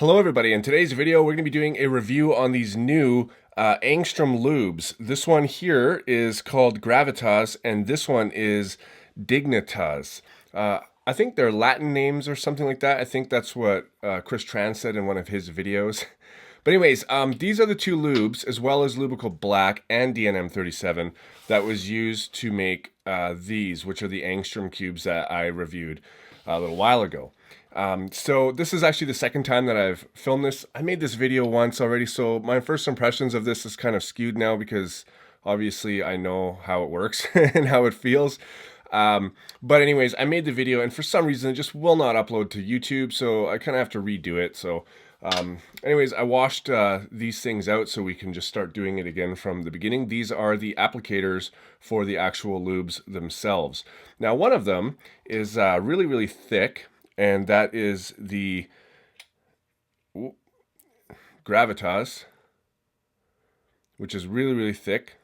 Hello everybody, in today's video we're going to be doing a review on these new Angstrom lubes. This one here is called Gravitas and this one is Dignitas. I think they're Latin names or something like that. I think that's what Chris Tran said in one of his videos. But anyways, these are the two lubes as well as Lubicle Black and DNM-37 that was used to make these, which are the Angstrom cubes that I reviewed a little while ago. So this is actually the second time that I've filmed this. I made this video once already, so my first impressions of this is kind of skewed now because obviously I know how it works and how it feels. But anyways, I made the video and for some reason it just will not upload to YouTube, so I kind of have to redo it. So anyways, I washed these things out so we can just start doing it again from the beginning. These are the applicators for the actual lubes themselves. Now one of them is really, really thick, and that is the Gravitas, which is really, really thick.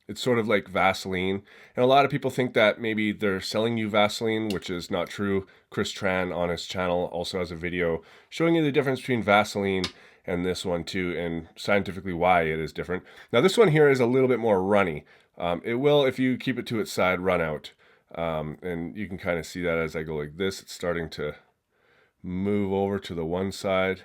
It's sort of like Vaseline. And a lot of people think that maybe they're selling you Vaseline, which is not true. Chris Tran on his channel also has a video showing you the difference between Vaseline and this one too, and scientifically why it is different. Now this one here is a little bit more runny. It will, if you keep it to its side, run out. And you can kind of see that as I go like this, it's starting to move over to the one side.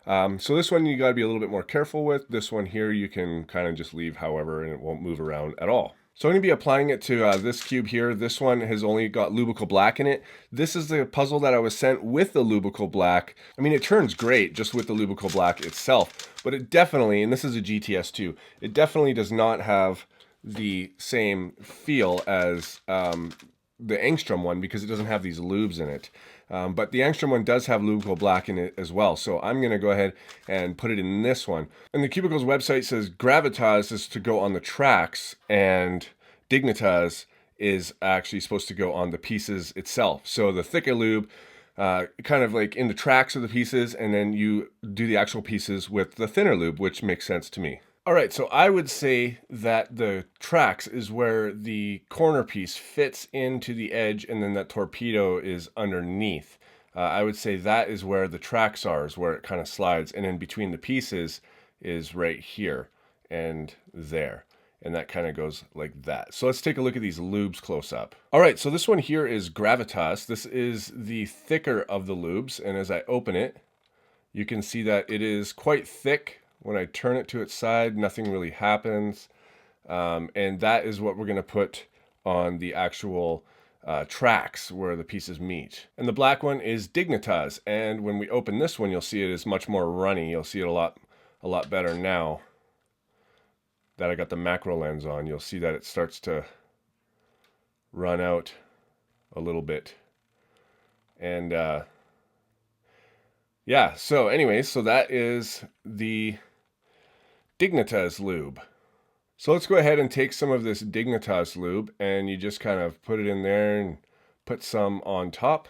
So this one you got to be a little bit more careful with. This one here you can kind of just leave however, and it won't move around at all. So I'm going to be applying it to this cube here. This one has only got Lubicle Black in it. This is the puzzle that I was sent with the Lubicle Black. I mean, it turns great just with the Lubicle Black itself, but it definitely, and this is a GTS too, it definitely does not have the same feel as the Angstrom one because it doesn't have these lubes in it. But the Angstrom one does have Lubicle Black in it as well. So I'm going to go ahead and put it in this one. And the Cubicle's website says Gravitas is to go on the tracks and Dignitas is actually supposed to go on the pieces itself. So the thicker lube kind of like in the tracks of the pieces, and then you do the actual pieces with the thinner lube, which makes sense to me. All right, so I would say that the tracks is where the corner piece fits into the edge and then that torpedo is underneath. I would say that is where the tracks are, is where it kind of slides, and in between the pieces is right here and there. And that kind of goes like that. So let's take a look at these lubes close up. All right, so this one here is Gravitas. This is the thicker of the lubes, and as I open it, you can see that it is quite thick. When I turn it to its side, nothing really happens. And that is what we're going to put on the actual tracks where the pieces meet. And the black one is Dignitas. And when we open this one, you'll see it is much more runny. You'll see it a lot better now that I got the macro lens on. You'll see that it starts to run out a little bit. And yeah, so anyways, so that is the Dignitas lube. So let's go ahead and take some of this Dignitas lube and you just kind of put it in there and put some on top,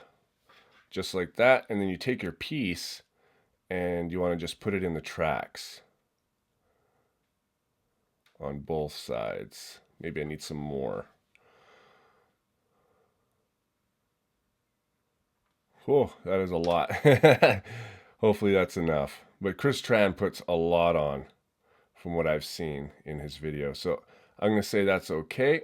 just like that. And then you take your piece and you want to just put it in the tracks on both sides. Maybe I need some more. Oh, that is a lot. Hopefully that's enough. But Chris Tran puts a lot on from what I've seen in his video. So I'm going to say that's okay.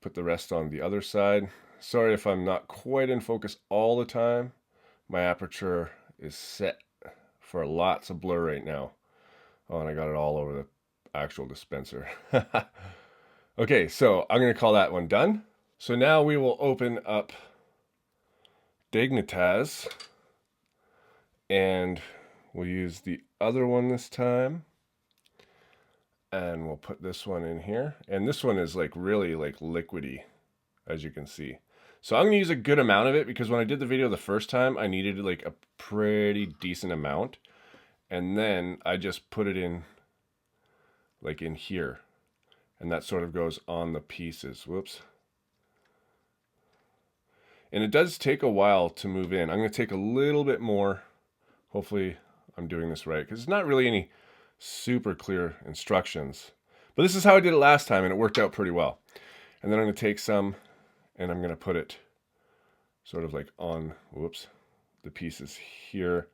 Put the rest on the other side. Sorry if I'm not quite in focus all the time. My aperture is set for lots of blur right now. Oh, and I got it all over the actual dispenser. Okay, so I'm going to call that one done. So now we will open up Dignitas and we'll use the other one this time. And we'll put this one in here. And this one is like really like liquidy, as you can see. So I'm going to use a good amount of it because when I did the video the first time, I needed like a pretty decent amount. And then I just put it in like in here. And that sort of goes on the pieces. Whoops. And it does take a while to move in. I'm going to take a little bit more. Hopefully I'm doing this right because it's not really any super clear instructions. But this is how I did it last time and it worked out pretty well. And then I'm going to take some and I'm going to put it sort of like on, the pieces here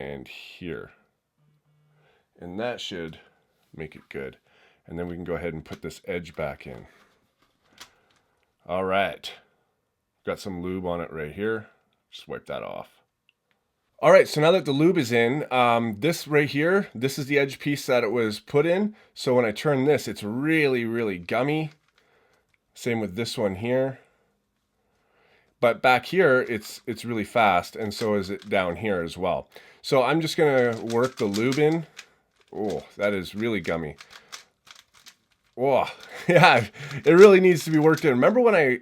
and here. And that should make it good. And then we can go ahead and put this edge back in. All right. Got some lube on it right here. Just wipe that off. All right, so now that the lube is in, this right here, this is the edge piece that it was put in. So when I turn this, it's really, really gummy. Same with this one here. But back here, it's really fast, and so is it down here as well. So I'm just gonna work the lube in. Oh, that is really gummy. Oh, yeah, it really needs to be worked in. Remember when I,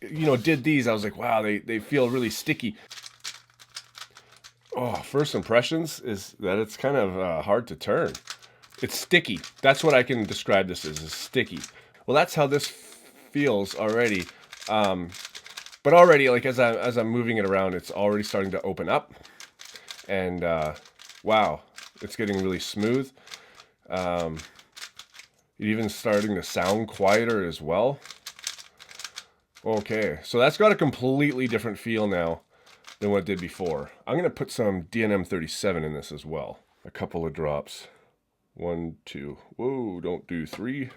did these, I was like, wow, they feel really sticky. Oh, first impressions is that it's kind of hard to turn. It's sticky. That's what I can describe this as, is sticky. Well, that's how this feels already. But already, like as I'm moving it around, it's already starting to open up. And wow, it's getting really smooth. It even starting to sound quieter as well. Okay, so that's got a completely different feel now than what it did before. I'm going to put some DNM-37 in this as well. A couple of drops. 1, 2. Whoa, don't do 3.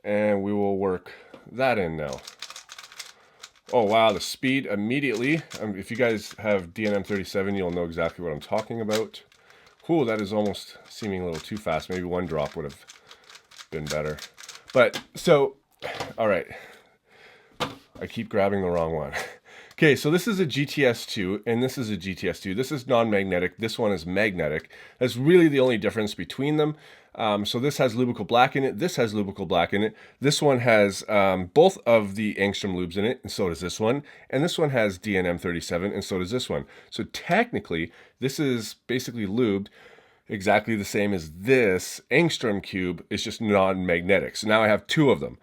And we will work that in now. Oh, wow, the speed immediately. If you guys have DNM-37, you'll know exactly what I'm talking about. Cool, that is almost seeming a little too fast. Maybe 1 drop would have been better. But, so, all right. I keep grabbing the wrong one. Okay, so this is a GTS2, and this is a GTS2. This is non-magnetic. This one is magnetic. That's really the only difference between them. So this has Lubicle Black in it. This has Lubicle Black in it. This one has both of the Angstrom lubes in it, and so does this one. And this one has DNM-37, and so does this one. So technically, this is basically lubed exactly the same as this Angstrom cube. It's just non-magnetic. So now I have 2 of them.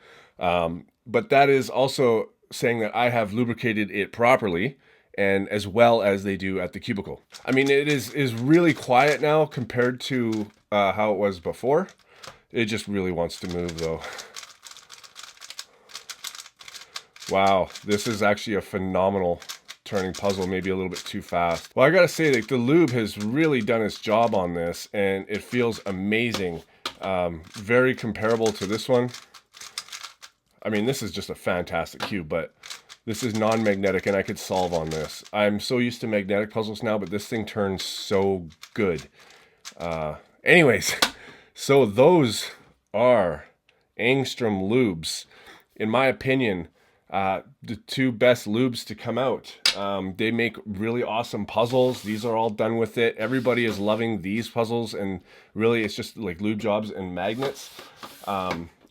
But that is also saying that I have lubricated it properly, and as well as they do at the Cubicle. I mean, it is really quiet now compared to how it was before. It just really wants to move though. Wow, this is actually a phenomenal turning puzzle, maybe a little bit too fast. Well, I gotta say that the lube has really done its job on this, and it feels amazing. Very comparable to this one. I mean, this is just a fantastic cube, but this is non-magnetic, and I could solve on this. I'm so used to magnetic puzzles now, but this thing turns so good. Anyways, so those are Angstrom lubes. In my opinion, the 2 best lubes to come out. They make really awesome puzzles. These are all done with it. Everybody is loving these puzzles, and really it's just like lube jobs and magnets.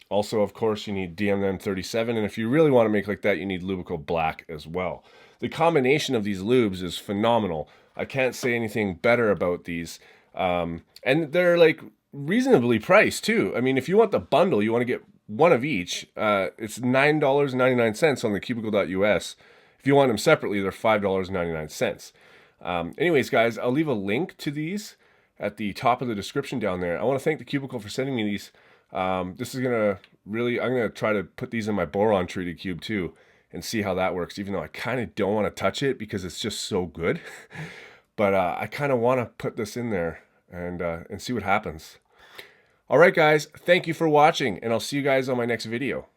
Also, of course, you need DNM-37, and if you really want to make like that, you need Lubicle Black as well. The combination of these lubes is phenomenal. I can't say anything better about these. And they're like reasonably priced too. I mean, if you want the bundle, you want to get 1 of each. It's $9.99 on the cubicle.us. If you want them separately, they're $5.99. Anyways, guys, I'll leave a link to these at the top of the description down there. I want to thank the Cubicle for sending me these. This is gonna really, I'm gonna try to put these in my boron treated cube too and see how that works, even though I kind of don't want to touch it because it's just so good. But I kind of want to put this in there and see what happens. All right, guys, thank you for watching, and I'll see you guys on my next video.